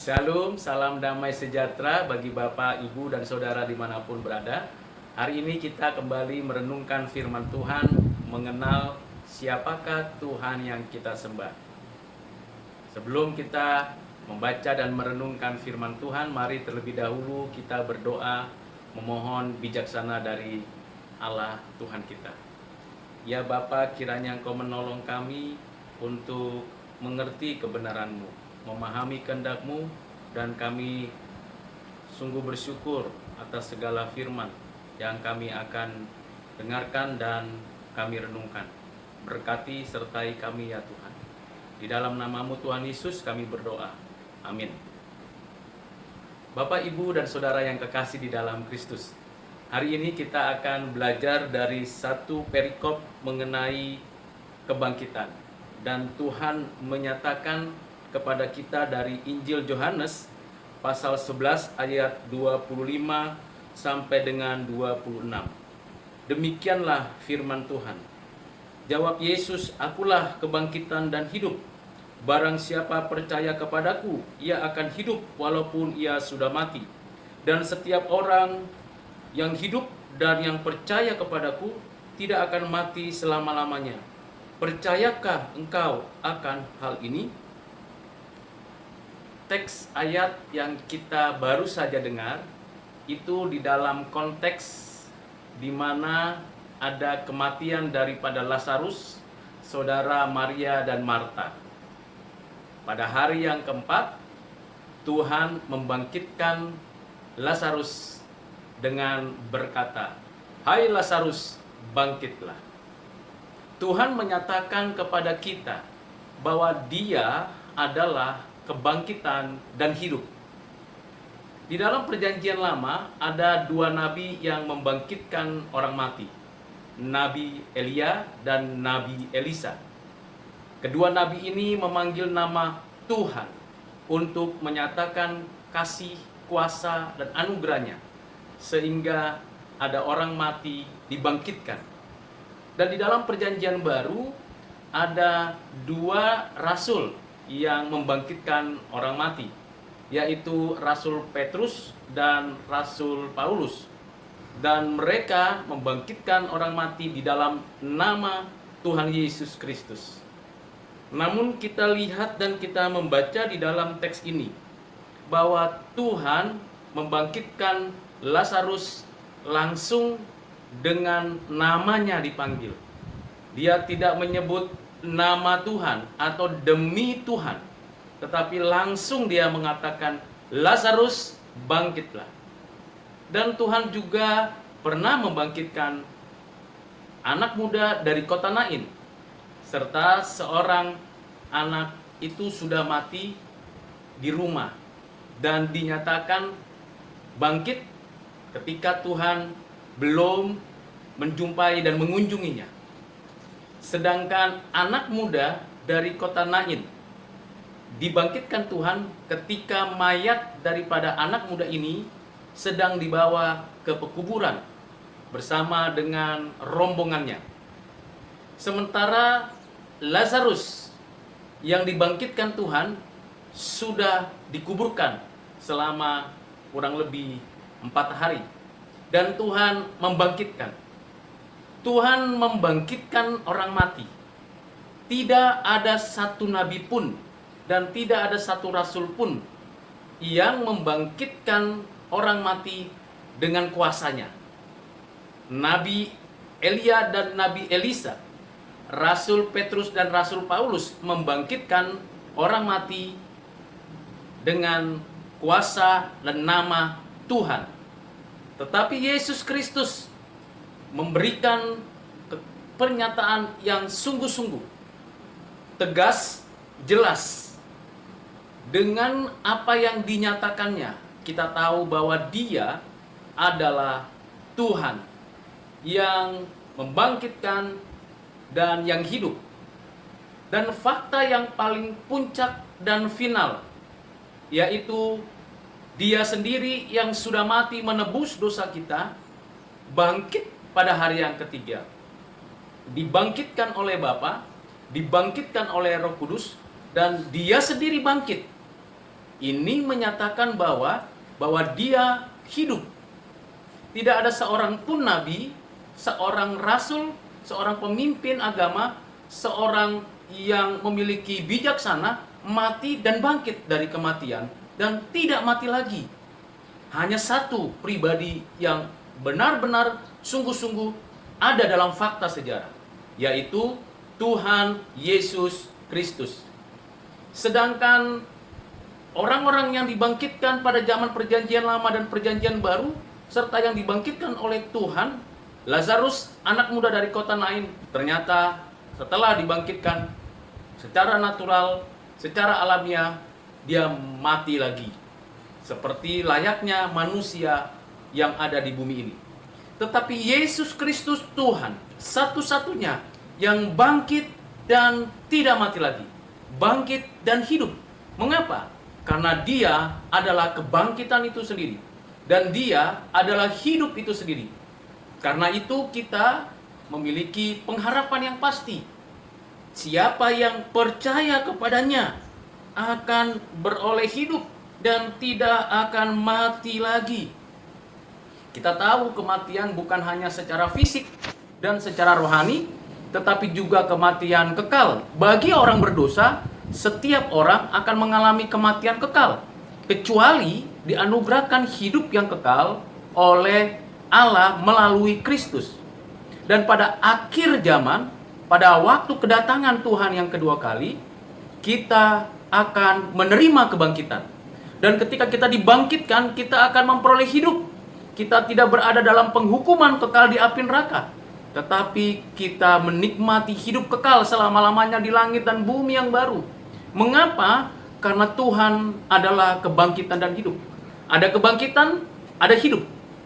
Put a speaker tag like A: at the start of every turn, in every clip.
A: Shalom, salam damai sejahtera bagi Bapak, Ibu, dan Saudara dimanapun berada. Hari ini kita kembali merenungkan firman Tuhan, mengenal siapakah Tuhan yang kita sembah. Sebelum kita membaca dan merenungkan firman Tuhan, mari terlebih dahulu kita berdoa, memohon bijaksana dari Allah Tuhan kita. Ya Bapa, kiranya Engkau menolong kami untuk mengerti kebenaran-Mu, memahami kehendak-Mu, dan kami sungguh bersyukur atas segala firman yang kami akan dengarkan dan kami renungkan. Berkati sertai kami ya Tuhan. Di dalam nama-Mu Tuhan Yesus kami berdoa. Amin. Bapak, Ibu, dan Saudara yang kekasih di dalam Kristus, hari ini kita akan belajar dari satu perikop mengenai kebangkitan. Dan Tuhan menyatakan kepada kita dari Injil Yohanes pasal 11 ayat 25 sampai dengan 26. Demikianlah firman Tuhan. Jawab Yesus, "Akulah kebangkitan dan hidup. Barang siapa percaya kepadaku, ia akan hidup walaupun ia sudah mati. Dan setiap orang yang hidup dan yang percaya kepadaku tidak akan mati selama-lamanya. Percayakah engkau akan hal ini?" Teks ayat yang kita baru saja dengar itu di dalam konteks di mana ada kematian daripada Lazarus, saudara Maria dan Marta. Pada hari yang keempat, Tuhan membangkitkan Lazarus dengan berkata, "Hai Lazarus, bangkitlah." Tuhan menyatakan kepada kita bahwa Dia adalah kebangkitan dan hidup. Di dalam perjanjian lama ada dua nabi yang membangkitkan orang mati, Nabi Elia dan Nabi Elisa. Kedua nabi ini memanggil nama Tuhan untuk menyatakan kasih, kuasa, dan anugerahnya, sehingga ada orang mati dibangkitkan. Dan di dalam perjanjian baru ada dua rasul yang membangkitkan orang mati, yaitu Rasul Petrus dan Rasul Paulus. Dan mereka membangkitkan orang mati di dalam nama Tuhan Yesus Kristus. Namun kita lihat dan kita membaca di dalam teks ini bahwa Tuhan membangkitkan Lazarus langsung dengan namanya dipanggil. Dia tidak menyebut nama Tuhan atau demi Tuhan, tetapi langsung dia mengatakan, "Lazarus, bangkitlah." Dan Tuhan juga pernah membangkitkan anak muda dari kota Nain, serta seorang anak itu sudah mati di rumah dan dinyatakan bangkit ketika Tuhan belum menjumpai dan mengunjunginya. Sedangkan anak muda dari kota Nain dibangkitkan Tuhan ketika mayat daripada anak muda ini sedang dibawa ke pekuburan bersama dengan rombongannya. Sementara Lazarus yang dibangkitkan Tuhan sudah dikuburkan selama kurang lebih 4 hari. Dan Tuhan membangkitkan. Tuhan membangkitkan orang mati. Tidak ada satu nabi pun dan tidak ada satu rasul pun yang membangkitkan orang mati dengan kuasanya. Nabi Elia dan Nabi Elisa, Rasul Petrus dan Rasul Paulus membangkitkan orang mati dengan kuasa dan nama Tuhan. Tetapi Yesus Kristus memberikan pernyataan yang sungguh-sungguh tegas, jelas. Dengan apa yang dinyatakannya, kita tahu bahwa Dia adalah Tuhan yang membangkitkan dan yang hidup. Dan fakta yang paling puncak dan final, yaitu Dia sendiri yang sudah mati menebus dosa kita, bangkit pada hari yang ketiga. Dibangkitkan oleh Bapa, dibangkitkan oleh Roh Kudus, dan Dia sendiri bangkit. Ini menyatakan bahwa dia hidup. Tidak ada seorang pun nabi, seorang rasul, seorang pemimpin agama, seorang yang memiliki bijaksana mati dan bangkit dari kematian dan tidak mati lagi. Hanya satu pribadi yang benar-benar sungguh-sungguh ada dalam fakta sejarah, yaitu Tuhan Yesus Kristus. Sedangkan orang-orang yang dibangkitkan pada zaman Perjanjian Lama dan Perjanjian Baru, serta yang dibangkitkan oleh Tuhan, Lazarus, anak muda dari kota Nain, ternyata setelah dibangkitkan secara natural, secara alamiah, dia mati lagi. Seperti layaknya manusia yang ada di bumi ini. Tetapi Yesus Kristus Tuhan, satu-satunya yang bangkit dan tidak mati lagi. Bangkit dan hidup. Mengapa? Karena dia adalah kebangkitan itu sendiri. Dan dia adalah hidup itu sendiri. Karena itu kita memiliki pengharapan yang pasti. Siapa yang percaya kepadanya akan beroleh hidup dan tidak akan mati lagi. Kita tahu kematian bukan hanya secara fisik dan secara rohani, tetapi juga kematian kekal. Bagi orang berdosa, setiap orang akan mengalami kematian kekal, kecuali dianugerahkan hidup yang kekal oleh Allah melalui Kristus. Dan pada akhir zaman, pada waktu kedatangan Tuhan yang kedua kali, kita akan menerima kebangkitan. Dan ketika kita dibangkitkan, kita akan memperoleh hidup. Kita tidak berada dalam penghukuman kekal di api neraka, tetapi kita menikmati hidup kekal selama-lamanya di langit dan bumi yang baru. Mengapa? Karena Tuhan adalah kebangkitan dan hidup. Ada kebangkitan, ada hidup.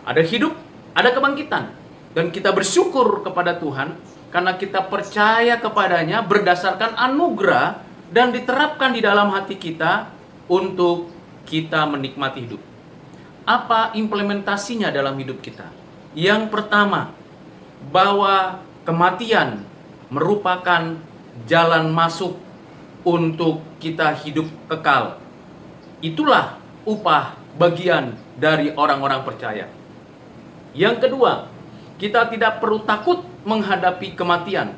A: Ada hidup, ada kebangkitan. Dan kita bersyukur kepada Tuhan karena kita percaya kepadanya berdasarkan anugerah dan diterapkan di dalam hati kita untuk kita menikmati hidup. Apa implementasinya dalam hidup kita? Yang pertama, bahwa kematian merupakan jalan masuk untuk kita hidup kekal. Itulah upah bagian dari orang-orang percaya. Yang kedua, kita tidak perlu takut menghadapi kematian.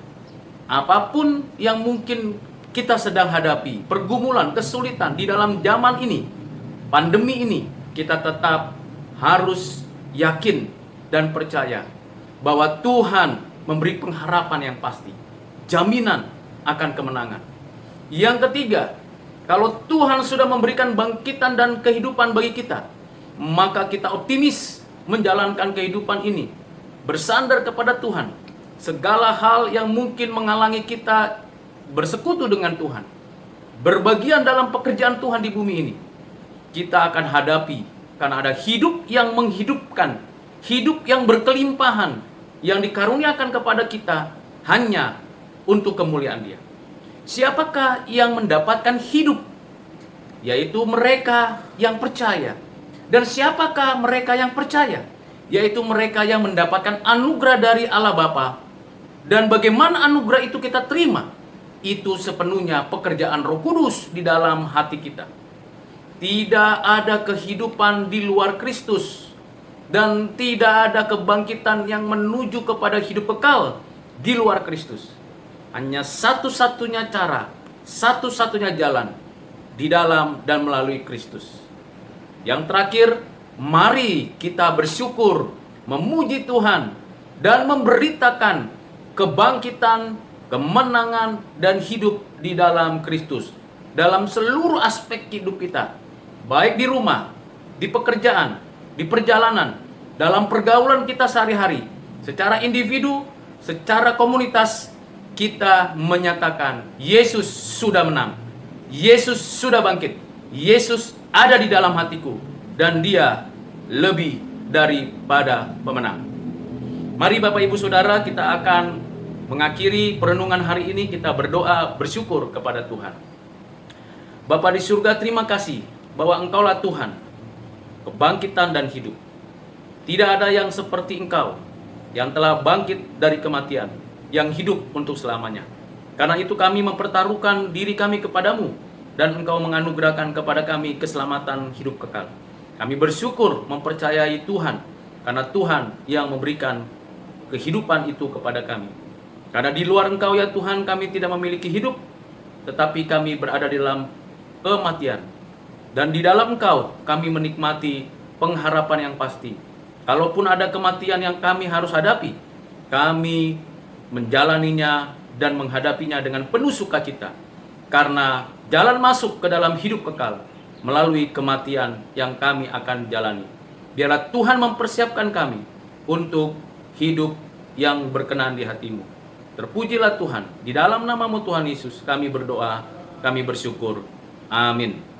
A: Apapun yang mungkin kita sedang hadapi, pergumulan, kesulitan di dalam zaman ini, pandemi ini, kita tetap harus yakin dan percaya bahwa Tuhan memberi pengharapan yang pasti, jaminan akan kemenangan. Yang ketiga, kalau Tuhan sudah memberikan bangkitan dan kehidupan bagi kita, maka kita optimis menjalankan kehidupan ini, bersandar kepada Tuhan. Segala hal yang mungkin menghalangi kita bersekutu dengan Tuhan, berbagian dalam pekerjaan Tuhan di bumi ini, kita akan hadapi, karena ada hidup yang menghidupkan, hidup yang berkelimpahan, yang dikaruniakan kepada kita hanya untuk kemuliaan Dia. Siapakah yang mendapatkan hidup? Yaitu mereka yang percaya. Dan siapakah mereka yang percaya? Yaitu mereka yang mendapatkan anugerah dari Allah Bapa. Dan bagaimana anugerah itu kita terima? Itu sepenuhnya pekerjaan Roh Kudus di dalam hati kita. Tidak ada kehidupan di luar Kristus, dan tidak ada kebangkitan yang menuju kepada hidup kekal di luar Kristus. Hanya satu-satunya cara, satu-satunya jalan di dalam dan melalui Kristus. Yang terakhir, mari kita bersyukur, memuji Tuhan, dan memberitakan kebangkitan, kemenangan, dan hidup di dalam Kristus dalam seluruh aspek hidup kita, baik di rumah, di pekerjaan, di perjalanan, dalam pergaulan kita sehari-hari, secara individu, secara komunitas. Kita menyatakan Yesus sudah menang, Yesus sudah bangkit, Yesus ada di dalam hatiku, dan Dia lebih daripada pemenang. Mari Bapak Ibu Saudara, kita akan mengakhiri perenungan hari ini. Kita berdoa bersyukur kepada Tuhan. Bapa di surga, terima kasih bahwa Engkaulah Tuhan, kebangkitan dan hidup. Tidak ada yang seperti Engkau yang telah bangkit dari kematian, yang hidup untuk selamanya. Karena itu kami mempertaruhkan diri kami kepadamu, dan Engkau menganugerahkan kepada kami keselamatan hidup kekal. Kami bersyukur mempercayai Tuhan, karena Tuhan yang memberikan kehidupan itu kepada kami. Karena di luar Engkau ya Tuhan, kami tidak memiliki hidup, tetapi kami berada di dalam kematian. Dan di dalam Engkau kami menikmati pengharapan yang pasti. Kalaupun ada kematian yang kami harus hadapi, kami menjalaninya dan menghadapinya dengan penuh sukacita. Karena jalan masuk ke dalam hidup kekal melalui kematian yang kami akan jalani. Biarlah Tuhan mempersiapkan kami untuk hidup yang berkenan di hati-Mu. Terpujilah Tuhan. Di dalam nama-Mu Tuhan Yesus kami berdoa, kami bersyukur. Amin.